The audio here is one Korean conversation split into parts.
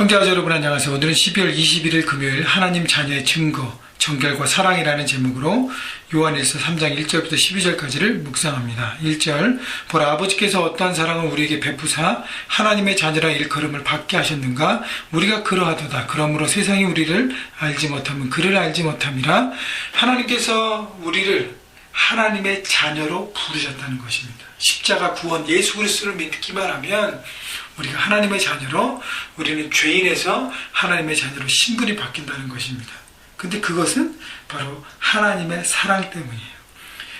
형제자 여러분 안녕하세요. 오늘은 12월 21일 금요일 하나님 자녀의 증거, 정결과 사랑이라는 제목으로 요한일서 3장 1절부터 12절까지를 묵상합니다. 1절, 보라 아버지께서 어떠한 사랑을 우리에게 베푸사 하나님의 자녀라 일컬음을 받게 하셨는가? 우리가 그러하도다. 그러므로 세상이 우리를 알지 못하면 그를 알지 못함이라. 하나님께서 우리를 하나님의 자녀로 부르셨다는 것입니다. 십자가 구원 예수 그리스도를 믿기만 하면 우리가 하나님의 자녀로, 우리는 죄인에서 하나님의 자녀로 신분이 바뀐다는 것입니다. 근데 그것은 바로 하나님의 사랑 때문이에요.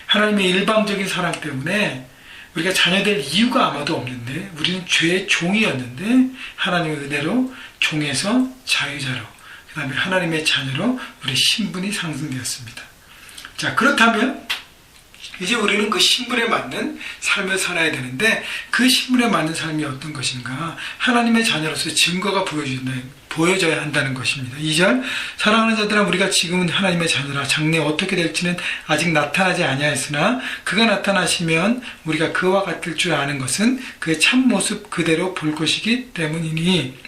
하나님의 일방적인 사랑 때문에 우리가 자녀될 이유가 아마도 없는데, 우리는 죄의 종이었는데 하나님의 은혜로 종에서 자유자로, 그 다음에 하나님의 자녀로 우리 신분이 상승되었습니다. 자, 그렇다면 이제 우리는 그 신분에 맞는 삶을 살아야 되는데, 그 신분에 맞는 삶이 어떤 것인가? 하나님의 자녀로서 증거가 보여져야 한다는 것입니다. 2절, 사랑하는 자들아 우리가 지금은 하나님의 자녀라. 장래 어떻게 될지는 아직 나타나지 아니하였으나 그가 나타나시면 우리가 그와 같을 줄 아는 것은 그의 참모습 그대로 볼 것이기 때문이니,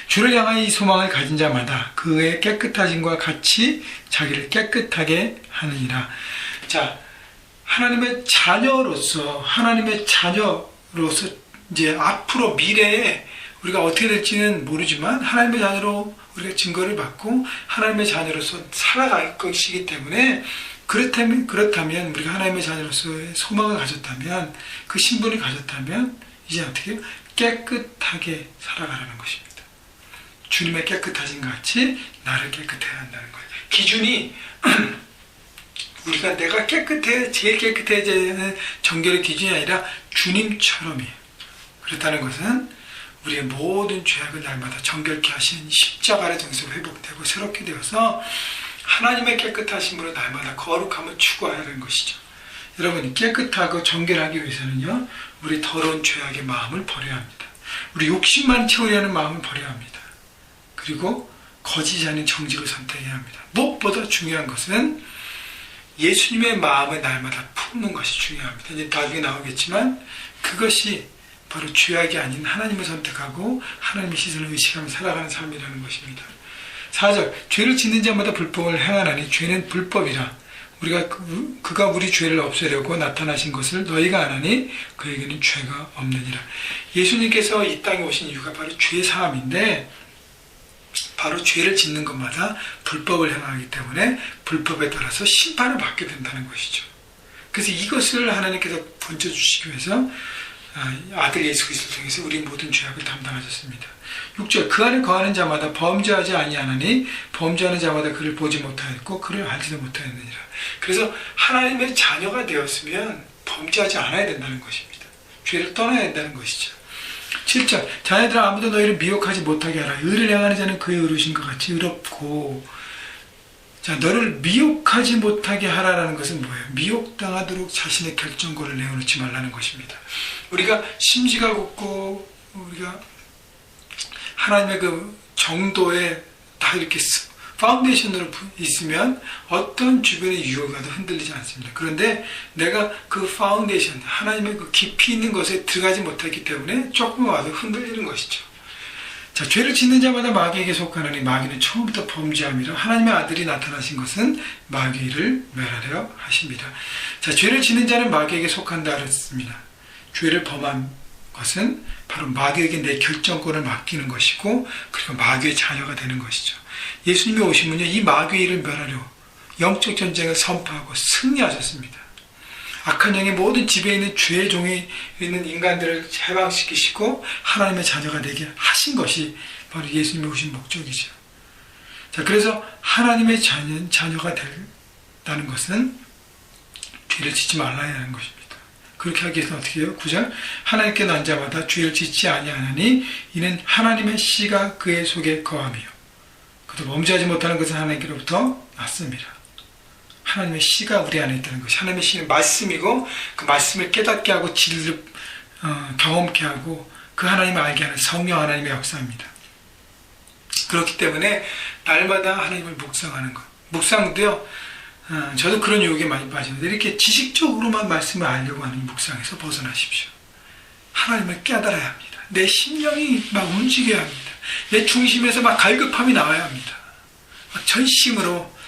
주를 향하여 이 소망을 가진 자마다 그의 깨끗하심과 같이 자기를 깨끗하게 하느니라. 자, 하나님의 자녀로서 이제 앞으로 미래에 우리가 어떻게 될지는 모르지만 하나님의 자녀로 우리가 증거를 받고 하나님의 자녀로서 살아갈 것이기 때문에, 그렇다면 우리가 하나님의 자녀로서의 소망을 가졌다면, 그 신분을 가졌다면 이제 어떻게 해요? 깨끗하게 살아가라는 것입니다. 주님의 깨끗하신 것 같이 나를 깨끗해야 한다는 거예요. 기준이 우리가 내가 깨끗해, 제일 깨끗해져야 하는 정결의 기준이 아니라 주님처럼이에요. 그렇다는 것은 우리의 모든 죄악을 날마다 정결케 하신 십자가의 등에서 회복되고 새롭게 되어서 하나님의 깨끗하심으로 날마다 거룩함을 추구해야 하는 것이죠. 여러분, 깨끗하고 정결하기 위해서는요, 우리 더러운 죄악의 마음을 버려야 합니다. 우리 욕심만 채우려는 마음을 버려야 합니다. 그리고 거짓이 아닌 정직을 선택해야 합니다. 무엇보다 중요한 것은 예수님의 마음을 날마다 품는 것이 중요합니다. 이제 나중에 나오겠지만 그것이 바로 죄악이 아닌 하나님을 선택하고 하나님의 시선을 의식하며 살아가는 삶이라는 것입니다. 4절, 죄를 짓는 자마다 불법을 행하나니 죄는 불법이라. 그가 우리 죄를 없애려고 나타나신 것을 너희가 아나니 그에게는 죄가 없느니라. 예수님께서 이 땅에 오신 이유가 바로 죄 사함인데, 바로 죄를 짓는 것마다 불법을 행하기 때문에 불법에 따라서 심판을 받게 된다는 것이죠. 그래서 이것을 하나님께서 던져주시기 위해서 아들 예수 그리스도를 통해서 우리 모든 죄악을 담당하셨습니다. 6절, 그 안에 거하는 자마다 범죄하지 아니하나니 범죄하는 자마다 그를 보지 못하였고 그를 알지도 못하였느니라. 그래서 하나님의 자녀가 되었으면 범죄하지 않아야 된다는 것입니다. 죄를 떠나야 된다는 것이죠. 7절, 자녀들아 아무도 너희를 미혹하지 못하게 하라. 의를 행하는 자는 그의 의로우신 것 같이 의롭고. 자, 너를 미혹하지 못하게 하라라는 것은 뭐예요? 미혹당하도록 자신의 결정권을 내어놓지 말라는 것입니다. 우리가 심지가 굳고 우리가 하나님의 그 정도에 다 이렇게 파운데이션으로 있으면 어떤 주변의 유혹과도 흔들리지 않습니다. 그런데 내가 그 파운데이션, 하나님의 그 깊이 있는 것에 들어가지 못했기 때문에 조금 와도 흔들리는 것이죠. 자, 죄를 짓는 자마다 마귀에게 속하나니 마귀는 처음부터 범죄함이라. 하나님의 아들이 나타나신 것은 마귀를 멸하려 하십니다. 자, 죄를 짓는 자는 마귀에게 속한다 그랬습니다. 죄를 범한 것은 바로 마귀에게 내 결정권을 맡기는 것이고, 그리고 마귀의 자녀가 되는 것이죠. 예수님이 오시면요, 이 마귀의 일을 멸하려 영적 전쟁을 선포하고 승리하셨습니다. 악한 영의 모든 지배에 있는 죄의 종에 있는 인간들을 해방시키시고 하나님의 자녀가 되게 하신 것이 바로 예수님이 오신 목적이죠. 자, 그래서 하나님의 자녀가 된다는 것은 죄를 짓지 말아야 하는 것입니다. 그렇게 하기 위해서는 어떻게 해요? 9절, 하나님께 난 자마다 죄를 짓지 아니하나니 이는 하나님의 씨가 그의 속에 거함이요. 그도 범죄하지 못하는 것은 하나님께로부터 났습니다. 하나님의 씨가 우리 안에 있다는 것이, 하나님의 씨는 말씀이고 그 말씀을 깨닫게 하고 진리를 경험케 하고 그 하나님을 알게 하는 성령 하나님의 역사입니다. 그렇기 때문에 날마다 하나님을 묵상하는 것, 묵상도요, 저도 그런 유혹에 많이 빠지는데, 이렇게 지식적으로만 말씀을 알려고 하는 묵상에서 벗어나십시오. 하나님을 깨달아야 합니다. 내 심령이 막 움직여야 합니다. 내 중심에서 막 갈급함이 나와야 합니다. 막 전심으로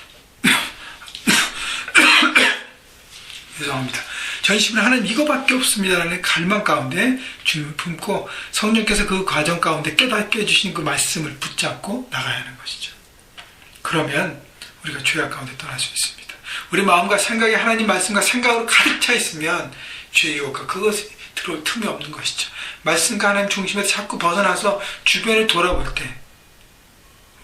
죄송합니다. 전심으로 하나님 이거밖에 없습니다라는 갈망 가운데 주님을 품고 성령께서 그 과정 가운데 깨닫게 해주신 그 말씀을 붙잡고 나가야 하는 것이죠. 그러면 우리가 죄악 가운데 떠날 수 있습니다. 우리 마음과 생각이 하나님 말씀과 생각으로 가득 차 있으면 죄의 유혹과 그것이 들어올 틈이 없는 것이죠. 말씀과 하나님 중심에서 자꾸 벗어나서 주변을 돌아볼 때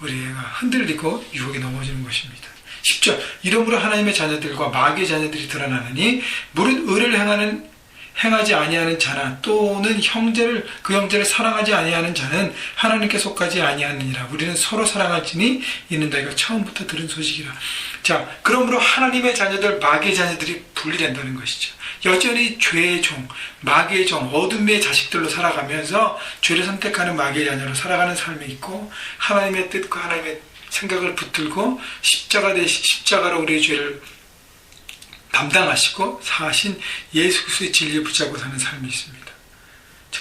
우리가 흔들리고 유혹에 넘어지는 것입니다. 10절 이러므로 하나님의 자녀들과 마귀의 자녀들이 드러나느니 무릇 의를 행하지 아니하는 자나 또는 그 형제를 사랑하지 아니하는 자는 하나님께 속하지 아니하느니라. 우리는 서로 사랑할지니 이는 너희가 처음부터 들은 소식이라. 자, 그러므로 하나님의 자녀들, 마귀의 자녀들이 분리된다는 것이죠. 여전히 죄의 종, 마귀의 종, 어둠의 자식들로 살아가면서 죄를 선택하는 마귀의 자녀로 살아가는 삶이 있고, 하나님의 뜻과 하나님의 생각을 붙들고 십자가로 우리의 죄를 담당하시고 사하신 예수 그리스도의 진리를 붙잡고 사는 삶이 있습니다.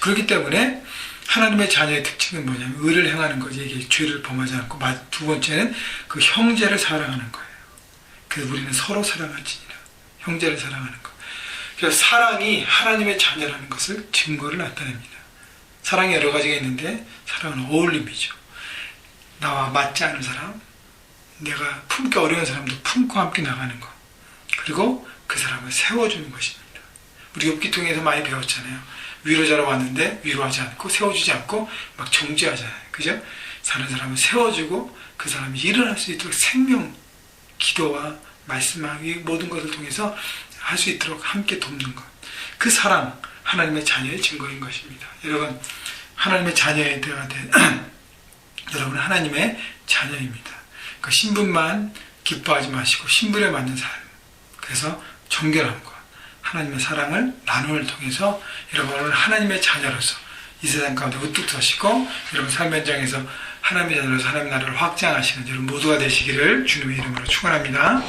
그렇기 때문에 하나님의 자녀의 특징은 뭐냐면 의를 행하는 거지. 이게 죄를 범하지 않고, 두 번째는 그 형제를 사랑하는 거예요. 그래서 우리는 서로 사랑할지니라. 형제를 사랑하는 것. 그래서 사랑이 하나님의 자녀라는 것을 증거를 나타냅니다. 사랑이 여러 가지가 있는데 사랑은 어울림이죠. 나와 맞지 않은 사람, 내가 품기 어려운 사람도 품고 함께 나가는 것. 그리고 그 사람을 세워주는 것입니다. 우리 욥기 통해서 많이 배웠잖아요. 위로자로 왔는데 위로하지 않고 세워주지 않고 막 정죄하잖아요. 그죠? 사는 사람을 세워주고 그 사람이 일어날 수 있도록 생명, 기도와 말씀하기 모든 것을 통해서 할 수 있도록 함께 돕는 것. 그 사랑, 하나님의 자녀의 증거인 것입니다. 여러분, 하나님의 자녀에 대한 여러분 하나님의 자녀입니다. 그 신분만 기뻐하지 마시고 신분에 맞는 삶. 그래서 정결함과 하나님의 사랑을 나눔을 통해서 여러분은 하나님의 자녀로서 이 세상 가운데 우뚝 서시고 여러분 삶 현장에서 하나님의 자녀로서 하나님의 나라를 확장하시는 여러분 모두가 되시기를 주님의 이름으로 축원합니다.